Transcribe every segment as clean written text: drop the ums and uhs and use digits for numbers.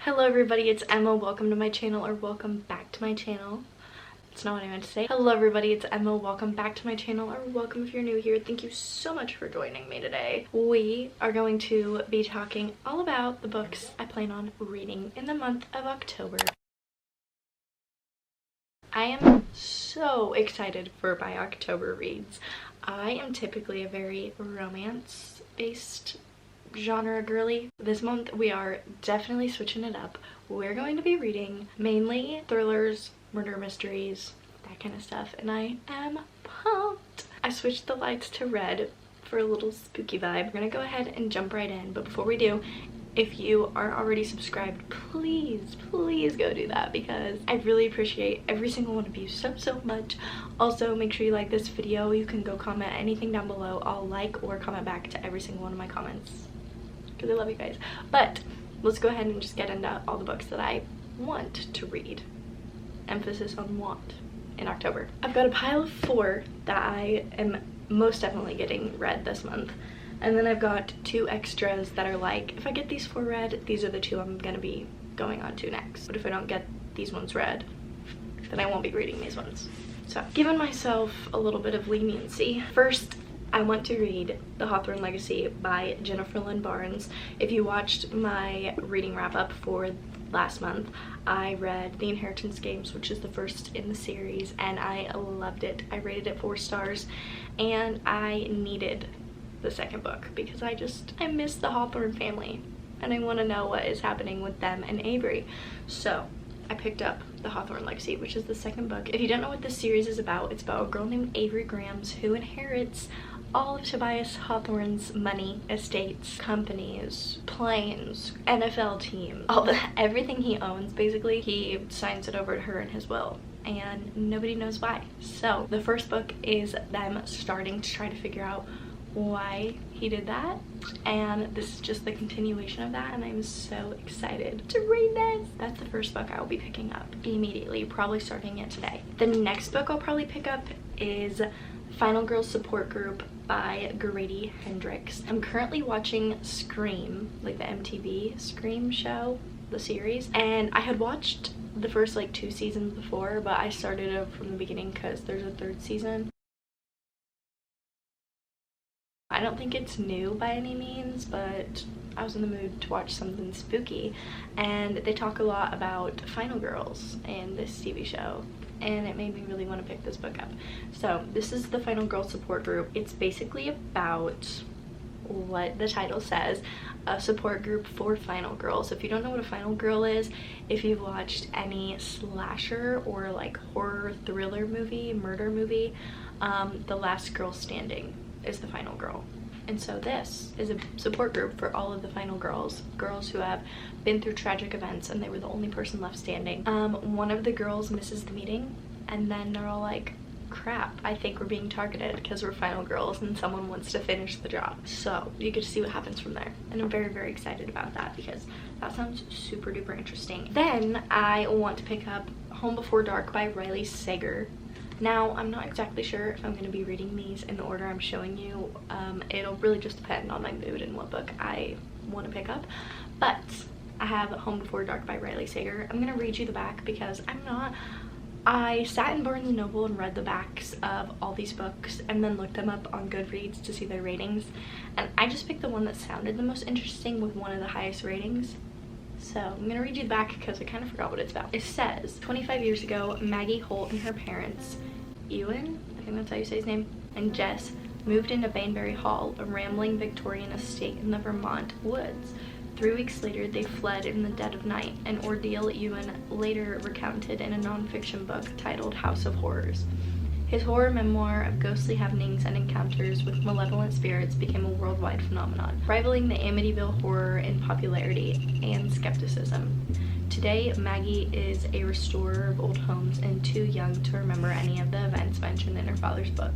Hello everybody, it's Emma. Welcome to my channel, or welcome back to my channel. It's not what I meant to say. Hello everybody, it's Emma. Welcome back to my channel, or welcome if you're new here. Thank you so much for joining me today. We are going to be talking all about the books I plan on reading in the month of October. I am so excited for my October reads. I am typically a very romance-based genre girly. This month we are definitely switching it up. We're going to be reading mainly thrillers, murder mysteries, that kind of stuff, and I am pumped. I switched the lights to red for a little spooky vibe. We're gonna go ahead and jump right in, but before we do, if you aren't already subscribed, please go do that, because I really appreciate every single one of you so much. Also, make sure you like this video. You can go comment anything down below. I'll like or comment back to every single one of my comments, because I love you guys. But let's go ahead and just get into all the books that I want to read. Emphasis on want in October. I've got a pile of 4 that I am most definitely getting read this month. And then I've got 2 extras that are like, if I get these 4 read, these are the 2 I'm gonna be going on to next. But if I don't get these ones read, then I won't be reading these ones. So, giving myself a little bit of leniency. First, I want to read The Hawthorne Legacy by Jennifer Lynn Barnes. If you watched my reading wrap-up for last month, I read The Inheritance Games, which is the first in the series, and I loved it. I rated it 4 stars, and I needed the second book because I miss the Hawthorne family, and I want to know what is happening with them and Avery. So I picked up The Hawthorne Legacy, which is the second book. If you don't know what this series is about, it's about a girl named Avery Grams who inherits all of Tobias Hawthorne's money, estates, companies, planes, NFL team, everything he owns. Basically, he signs it over to her in his will, and nobody knows why. So the first book is them starting to try to figure out why he did that, and this is just the continuation of that, and I'm so excited to read this. That's the first book I will be picking up immediately, probably starting it today. The next book I'll probably pick up is Final Girls Support Group by Grady Hendrix. I'm currently watching Scream, like the MTV Scream show, the series, and I had watched the first like 2 seasons before, but I started it from the beginning because there's a 3rd season. I don't think it's new by any means, but I was in the mood to watch something spooky, and they talk a lot about final girls in this TV show, and it made me really want to pick this book up. So this is the Final Girl Support Group. It's basically about what the title says, a support group for final girls. If you don't know what a final girl is, if you've watched any slasher or like horror thriller movie, murder movie, The Last Girl Standing is the final girl. And so this is a support group for all of the final girls who have been through tragic events and they were the only person left standing. One of the girls misses the meeting, and then they're all like, crap, I think we're being targeted because we're final girls and someone wants to finish the job. So you get to see what happens from there, and I'm very excited about that because that sounds super duper interesting. Then I want to pick up Home Before Dark by Riley Sager. Now, I'm not exactly sure if I'm going to be reading these in the order I'm showing you. It'll really just depend on my mood and what book I want to pick up. But I have Home Before Dark by Riley Sager. I'm going to read you the back because I sat in Barnes & Noble and read the backs of all these books and then looked them up on Goodreads to see their ratings. And I just picked the one that sounded the most interesting with one of the highest ratings. So I'm gonna read you the back because I kind of forgot what it's about. It says, 25 years ago, Maggie Holt and her parents, Ewan, I think that's how you say his name, and Jess moved into Bainbury Hall, a rambling Victorian estate in the Vermont woods. 3 weeks later, they fled in the dead of night, an ordeal Ewan later recounted in a non-fiction book titled House of Horrors. His horror memoir of ghostly happenings and encounters with malevolent spirits became a worldwide phenomenon, rivaling the Amityville Horror in popularity and skepticism. Today, Maggie is a restorer of old homes and too young to remember any of the events mentioned in her father's book.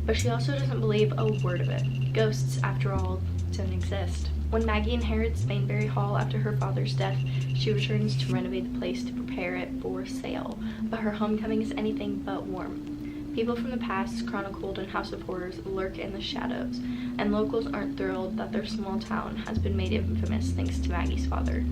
But she also doesn't believe a word of it. Ghosts, after all, don't exist. When Maggie inherits Bainbury Hall after her father's death, she returns to renovate the place to prepare it for sale, but her homecoming is anything but warm. People from the past chronicled in House of Horrors lurk in the shadows, and locals aren't thrilled that their small town has been made infamous thanks to Maggie's father.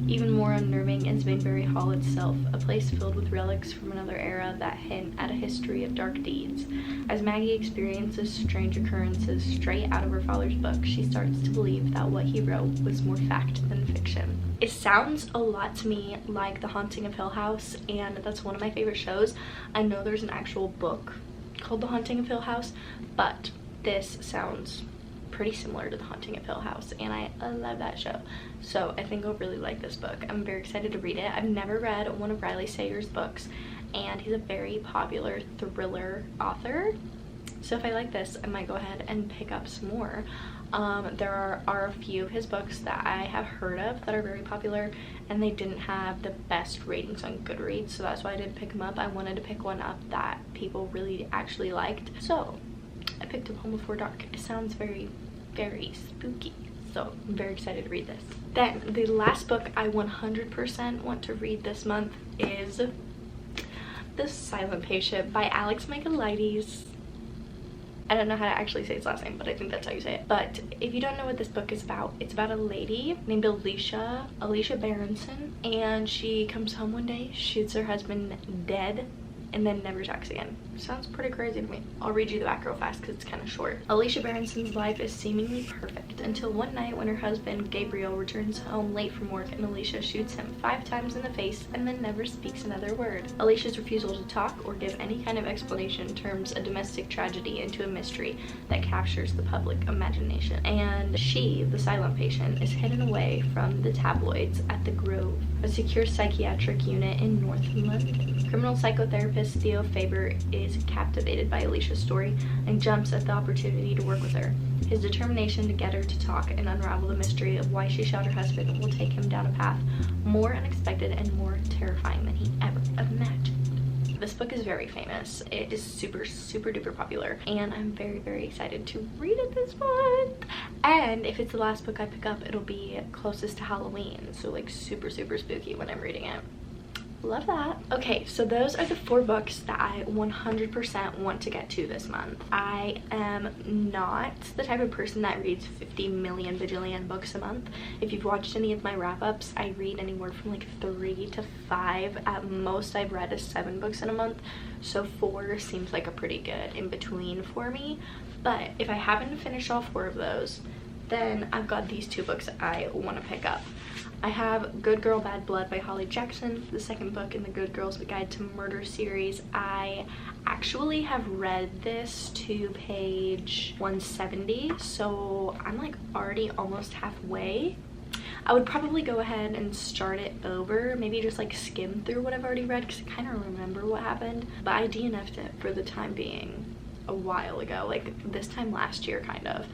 Even more unnerving is Mainbury Hall itself, a place filled with relics from another era that hint at a history of dark deeds. As Maggie experiences strange occurrences straight out of her father's book, she starts to believe that what he wrote was more fact than fiction. It sounds a lot to me like The Haunting of Hill House, and that's one of my favorite shows. I know there's an actual book called The Haunting of Hill House, but this sounds pretty similar to The Haunting of Hill House, and I love that show. So I think I'll really like this book. I'm very excited to read it. I've never read one of Riley Sayer's books, and he's a very popular thriller author. So if I like this, I might go ahead and pick up some more. There are a few of his books that I have heard of that are very popular, and they didn't have the best ratings on Goodreads, so that's why I didn't pick them up. I wanted to pick one up that people really actually liked. So I picked up Home Before Dark. It sounds very, very spooky. So I'm very excited to read this. Then the last book I 100% want to read this month is The Silent Patient by Alex Michaelides. I don't know how to actually say his last name, but I think that's how you say it. But if you don't know what this book is about, it's about a lady named Alicia Berenson, and she comes home one day, shoots her husband dead, and then never talks again. Sounds pretty crazy to me. I'll read you the back real fast because it's kind of short. Alicia Berenson's life is seemingly perfect until one night when her husband Gabriel returns home late from work and Alicia shoots him 5 times in the face and then never speaks another word. Alicia's refusal to talk or give any kind of explanation turns a domestic tragedy into a mystery that captures the public imagination. And she, the silent patient, is hidden away from the tabloids at the Grove, a secure psychiatric unit in North London. Criminal psychotherapist Theo Faber is captivated by Alicia's story and jumps at the opportunity to work with her. His determination to get her to talk and unravel the mystery of why she shot her husband will take him down a path more unexpected and more terrifying than he ever imagined. This book is very famous. It is super, super duper popular, and I'm very, very excited to read it this month. And if it's the last book I pick up, it'll be closest to Halloween, so like super, super spooky when I'm reading it. Love that. Okay, so those are the 4 books that I 100% want to get to this month. I am not the type of person that reads 50 million bajillion books a month. If you've watched any of my wrap-ups, I read anywhere from like 3 to 5. At most, I've read 7 books in a month, so 4 seems like a pretty good in between for me. But if I happen to finish all 4 of those, then I've got these 2 books I want to pick up. I have Good Girl, Bad Blood by Holly Jackson, the second book in the Good Girls Guide to Murder series. I actually have read this to page 170, so I'm like already almost halfway. I would probably go ahead and start it over, maybe just like skim through what I've already read because I kind of remember what happened, but I DNF'd it for the time being a while ago, like this time last year kind of,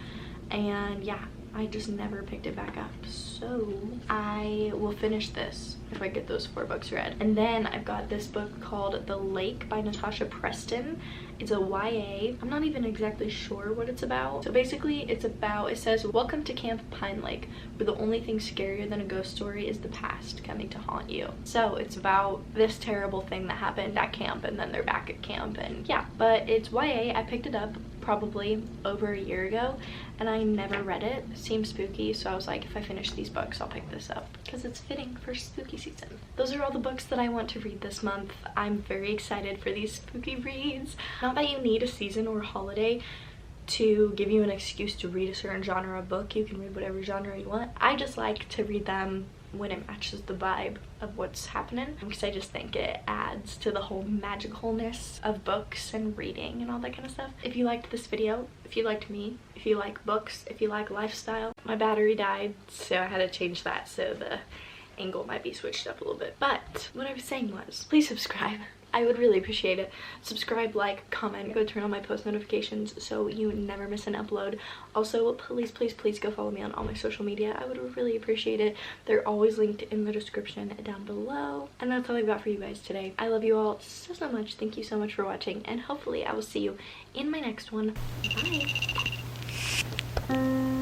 and yeah, I just never picked it back up. So I will finish this if I get those 4 books read. And then I've got this book called The Lake by Natasha Preston. It's a YA. I'm not even exactly sure what it's about. So basically it says, welcome to Camp Pine Lake, where the only thing scarier than a ghost story is the past coming to haunt you. So it's about this terrible thing that happened at camp, and then they're back at camp, and yeah. But it's YA. I picked it up probably over a year ago, and I never read it. It seemed spooky, so I was like, if I finish these books, I'll pick this up because it's fitting for spooky season. Those are all the books that I want to read this month. I'm very excited for these spooky reads. Not that you need a season or a holiday to give you an excuse to read a certain genre of book. You can read whatever genre you want. I just like to read them when it matches the vibe of what's happening, because I just think it adds to the whole magicalness of books and reading and all that kind of stuff. If you liked this video, if you liked me, if you like books, if you like lifestyle, my battery died, so I had to change that, so the angle might be switched up a little bit. But what I was saying was, please subscribe. I would really appreciate it. Subscribe, like, comment, go turn on my post notifications so you never miss an upload. Also, please, please, please go follow me on all my social media. I would really appreciate it. They're always linked in the description down below. And that's all I've got for you guys today. I love you all so, so much. Thank you so much for watching, and hopefully I will see you in my next one. Bye!